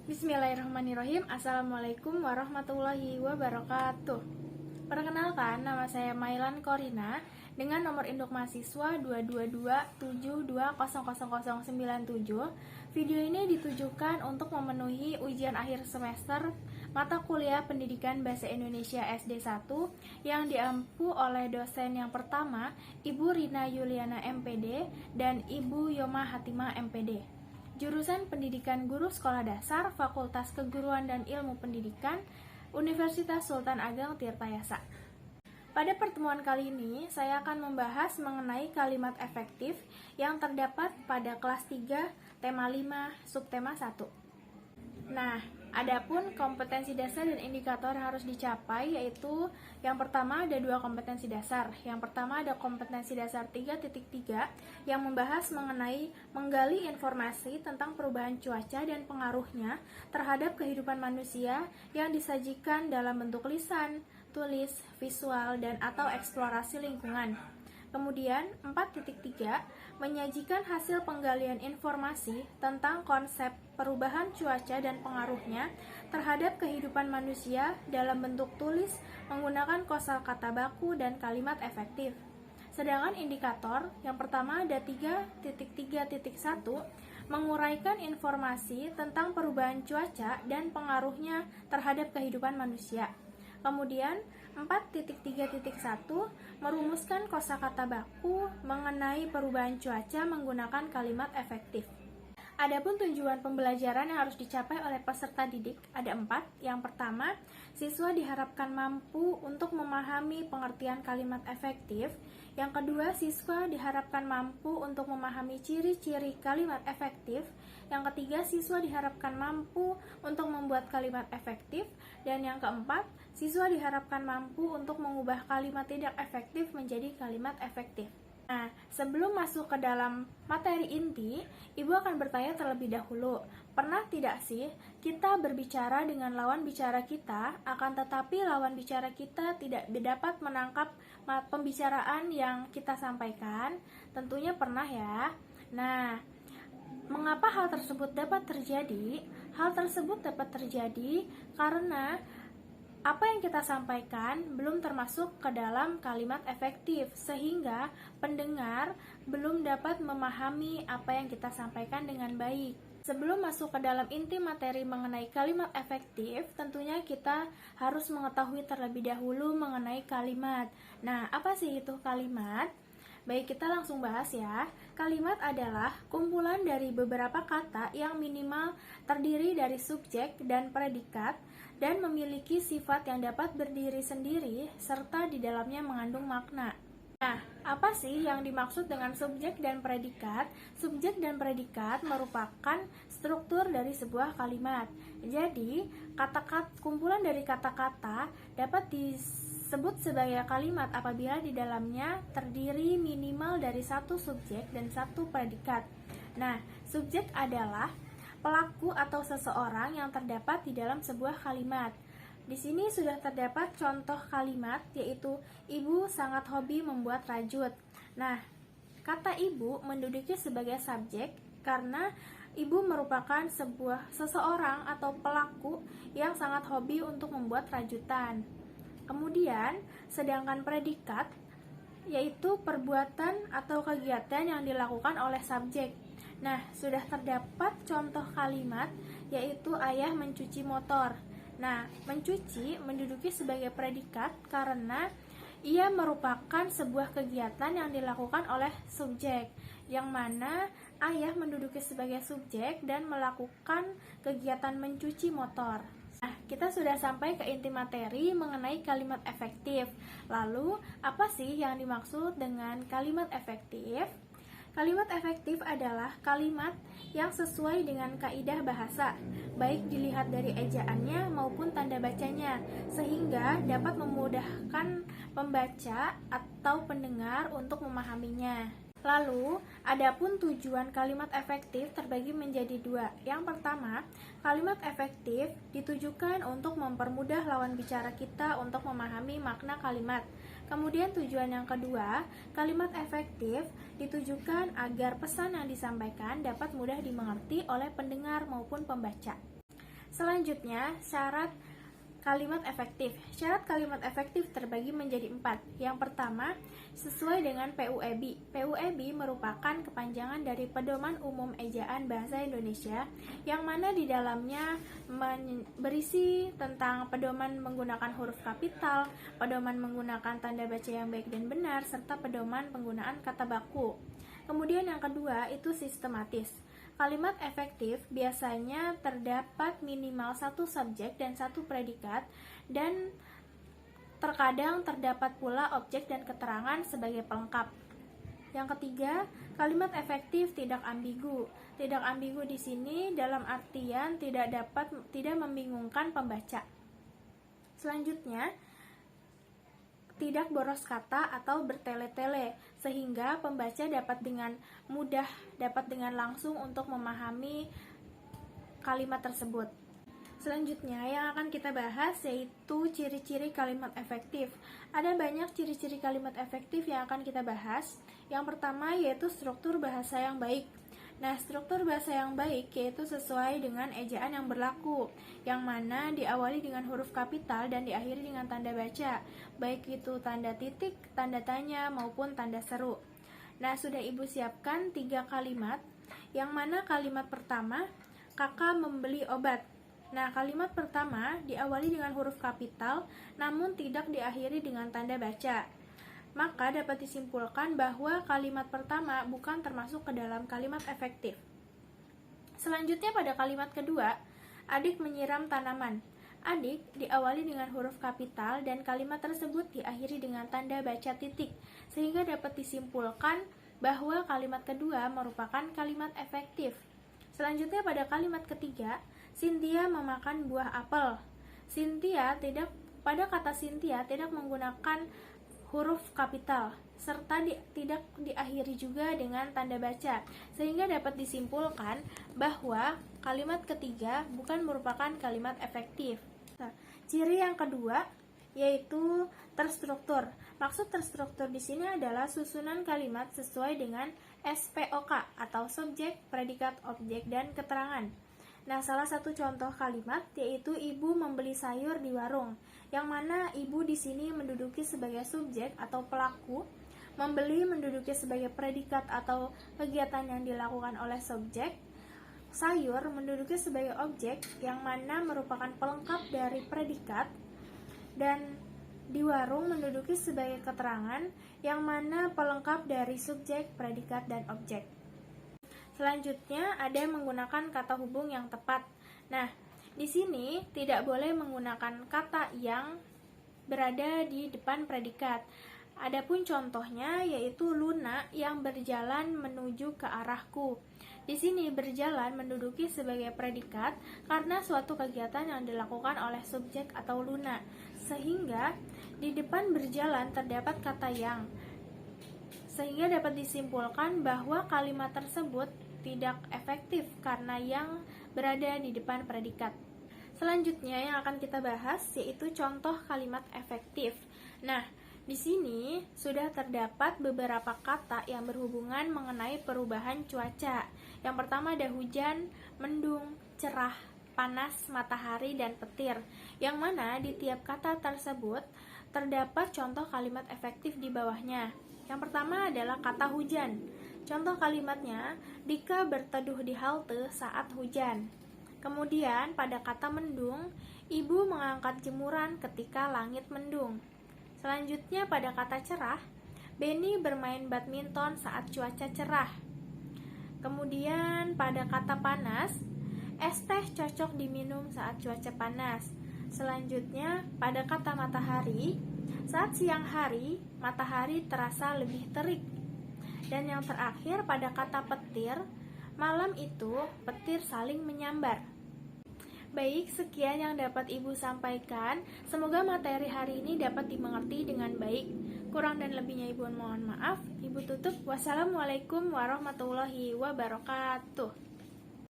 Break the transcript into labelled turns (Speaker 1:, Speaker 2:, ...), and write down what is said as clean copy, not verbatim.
Speaker 1: Bismillahirrahmanirrahim. Assalamualaikum warahmatullahi wabarakatuh. Perkenalkan, nama saya Mailan Korina dengan nomor induk mahasiswa 22272000097. Video ini ditujukan untuk memenuhi ujian akhir semester mata kuliah Pendidikan Bahasa Indonesia SD 1 yang diampu oleh dosen yang pertama, Ibu Rina Yuliana MPD dan Ibu Yoma Hatimah MPD. Jurusan Pendidikan Guru Sekolah Dasar, Fakultas Keguruan dan Ilmu Pendidikan, Universitas Sultan Ageng Tirtayasa. Pada pertemuan kali ini, saya akan membahas mengenai kalimat efektif yang terdapat pada kelas 3, tema 5, subtema 1. Nah, adapun kompetensi dasar dan indikator yang harus dicapai yaitu yang pertama ada dua kompetensi dasar. Yang pertama ada kompetensi dasar 3.3 yang membahas mengenai menggali informasi tentang perubahan cuaca dan pengaruhnya terhadap kehidupan manusia yang disajikan dalam bentuk lisan, tulis, visual, dan atau eksplorasi lingkungan. Kemudian 4.3 menyajikan hasil penggalian informasi tentang konsep perubahan cuaca dan pengaruhnya terhadap kehidupan manusia dalam bentuk tulis menggunakan kosakata baku dan kalimat efektif. Sedangkan indikator yang pertama ada 3.3.1 menguraikan informasi tentang perubahan cuaca dan pengaruhnya terhadap kehidupan manusia. Kemudian 4.3.1 merumuskan kosakata baku mengenai perubahan cuaca menggunakan kalimat efektif. Adapun tujuan pembelajaran yang harus dicapai oleh peserta didik ada 4. Yang pertama, siswa diharapkan mampu untuk memahami pengertian kalimat efektif. Yang kedua, siswa diharapkan mampu untuk memahami ciri-ciri kalimat efektif. Yang ketiga, siswa diharapkan mampu untuk membuat kalimat efektif. Dan yang keempat, siswa diharapkan mampu untuk mengubah kalimat tidak efektif menjadi kalimat efektif. Nah, sebelum masuk ke dalam materi inti, Ibu akan bertanya terlebih dahulu, pernah tidak sih kita berbicara dengan lawan bicara kita, akan tetapi lawan bicara kita tidak dapat menangkap pembicaraan yang kita sampaikan? Tentunya pernah ya. Nah, mengapa hal tersebut dapat terjadi? Hal tersebut dapat terjadi karena apa yang kita sampaikan belum termasuk ke dalam kalimat efektif, sehingga pendengar belum dapat memahami apa yang kita sampaikan dengan baik. Sebelum masuk ke dalam inti materi mengenai kalimat efektif, tentunya kita harus mengetahui terlebih dahulu mengenai kalimat. Nah, apa sih itu kalimat? Baik, kita langsung bahas ya. Kalimat adalah kumpulan dari beberapa kata yang minimal terdiri dari subjek dan predikat dan memiliki sifat yang dapat berdiri sendiri serta di dalamnya mengandung makna. Nah, apa sih yang dimaksud dengan subjek dan predikat? Subjek dan predikat merupakan struktur dari sebuah kalimat. Jadi, kumpulan dari kata-kata dapat disebut sebagai kalimat apabila di dalamnya terdiri minimal dari satu subjek dan satu predikat. Nah, subjek adalah pelaku atau seseorang yang terdapat di dalam sebuah kalimat. Di sini sudah terdapat contoh kalimat, yaitu ibu sangat hobi membuat rajut. Nah, kata ibu menduduki sebagai subjek karena ibu merupakan seseorang atau pelaku yang sangat hobi untuk membuat rajutan. Kemudian, sedangkan predikat yaitu perbuatan atau kegiatan yang dilakukan oleh subjek. Nah, sudah terdapat contoh kalimat yaitu ayah mencuci motor. Nah, mencuci menduduki sebagai predikat karena ia merupakan sebuah kegiatan yang dilakukan oleh subjek, yang mana ayah menduduki sebagai subjek dan melakukan kegiatan mencuci motor. Nah, kita sudah sampai ke inti materi mengenai kalimat efektif. Lalu, apa sih yang dimaksud dengan kalimat efektif? Kalimat efektif adalah kalimat yang sesuai dengan kaidah bahasa, baik dilihat dari ejaannya maupun tanda bacanya, sehingga dapat memudahkan pembaca atau pendengar untuk memahaminya. Lalu, adapun tujuan kalimat efektif terbagi menjadi dua. Yang pertama, kalimat efektif ditujukan untuk mempermudah lawan bicara kita untuk memahami makna kalimat. Kemudian tujuan yang kedua, kalimat efektif ditujukan agar pesan yang disampaikan dapat mudah dimengerti oleh pendengar maupun pembaca. Selanjutnya, syarat kalimat efektif. Syarat kalimat efektif terbagi menjadi 4. Yang pertama, sesuai dengan PUEB. PUEB merupakan kepanjangan dari Pedoman Umum Ejaan Bahasa Indonesia, yang mana di dalamnya berisi tentang pedoman menggunakan huruf kapital, pedoman menggunakan tanda baca yang baik dan benar, serta pedoman penggunaan kata baku. Kemudian yang kedua itu sistematis. Kalimat efektif biasanya terdapat minimal satu subjek dan satu predikat, dan terkadang terdapat pula objek dan keterangan sebagai pelengkap. Yang ketiga, kalimat efektif tidak ambigu. Tidak ambigu di sini dalam artian tidak membingungkan pembaca. Selanjutnya, tidak boros kata atau bertele-tele, sehingga pembaca dapat dengan langsung untuk memahami kalimat tersebut. Selanjutnya yang akan kita bahas yaitu ciri-ciri kalimat efektif. Ada banyak ciri-ciri kalimat efektif yang akan kita bahas. Yang pertama yaitu struktur bahasa yang baik. Nah, struktur bahasa yang baik yaitu sesuai dengan ejaan yang berlaku, yang mana diawali dengan huruf kapital dan diakhiri dengan tanda baca, baik itu tanda titik, tanda tanya, maupun tanda seru. Nah, sudah Ibu siapkan 3 kalimat, yang mana kalimat pertama, kakak membeli obat. Nah, kalimat pertama diawali dengan huruf kapital, namun tidak diakhiri dengan tanda baca. Maka dapat disimpulkan bahwa kalimat pertama bukan termasuk ke dalam kalimat efektif. Selanjutnya pada kalimat kedua, adik menyiram tanaman. Adik diawali dengan huruf kapital dan kalimat tersebut diakhiri dengan tanda baca titik, sehingga dapat disimpulkan bahwa kalimat kedua merupakan kalimat efektif. Selanjutnya pada kalimat ketiga, Cynthia memakan buah apel. Pada kata Cynthia tidak menggunakan huruf kapital, serta tidak diakhiri juga dengan tanda baca, sehingga dapat disimpulkan bahwa kalimat ketiga bukan merupakan kalimat efektif. Nah, ciri yang kedua yaitu terstruktur. Maksud terstruktur di sini adalah susunan kalimat sesuai dengan SPOK atau subjek, predikat, objek, dan keterangan. Nah, salah satu contoh kalimat yaitu ibu membeli sayur di warung, yang mana ibu di sini menduduki sebagai subjek atau pelaku, membeli menduduki sebagai predikat atau kegiatan yang dilakukan oleh subjek, sayur menduduki sebagai objek yang mana merupakan pelengkap dari predikat, dan di warung menduduki sebagai keterangan yang mana pelengkap dari subjek, predikat, dan objek. Selanjutnya ada menggunakan kata hubung yang tepat. Nah, di sini tidak boleh menggunakan kata yang berada di depan predikat. Adapun contohnya yaitu Luna yang berjalan menuju ke arahku. Di sini berjalan menduduki sebagai predikat karena suatu kegiatan yang dilakukan oleh subjek atau Luna, sehingga di depan berjalan terdapat kata yang, sehingga dapat disimpulkan bahwa kalimat tersebut tidak efektif karena yang berada di depan predikat. Selanjutnya yang akan kita bahas yaitu contoh kalimat efektif. Nah, di sini sudah terdapat beberapa kata yang berhubungan mengenai perubahan cuaca. Yang pertama ada hujan, mendung, cerah, panas, matahari, dan petir. Yang mana di tiap kata tersebut terdapat contoh kalimat efektif di bawahnya. Yang pertama adalah kata hujan. Contoh kalimatnya, Dika berteduh di halte saat hujan. Kemudian pada kata mendung, ibu mengangkat jemuran ketika langit mendung. Selanjutnya pada kata cerah, Benny bermain badminton saat cuaca cerah. Kemudian pada kata panas, es teh cocok diminum saat cuaca panas. Selanjutnya pada kata matahari, saat siang hari, matahari terasa lebih terik. Dan yang terakhir pada kata petir, malam itu petir saling menyambar. Baik, sekian yang dapat Ibu sampaikan. Semoga materi hari ini dapat dimengerti dengan baik. Kurang dan lebihnya Ibu mohon maaf. Ibu tutup. Wassalamualaikum warahmatullahi wabarakatuh.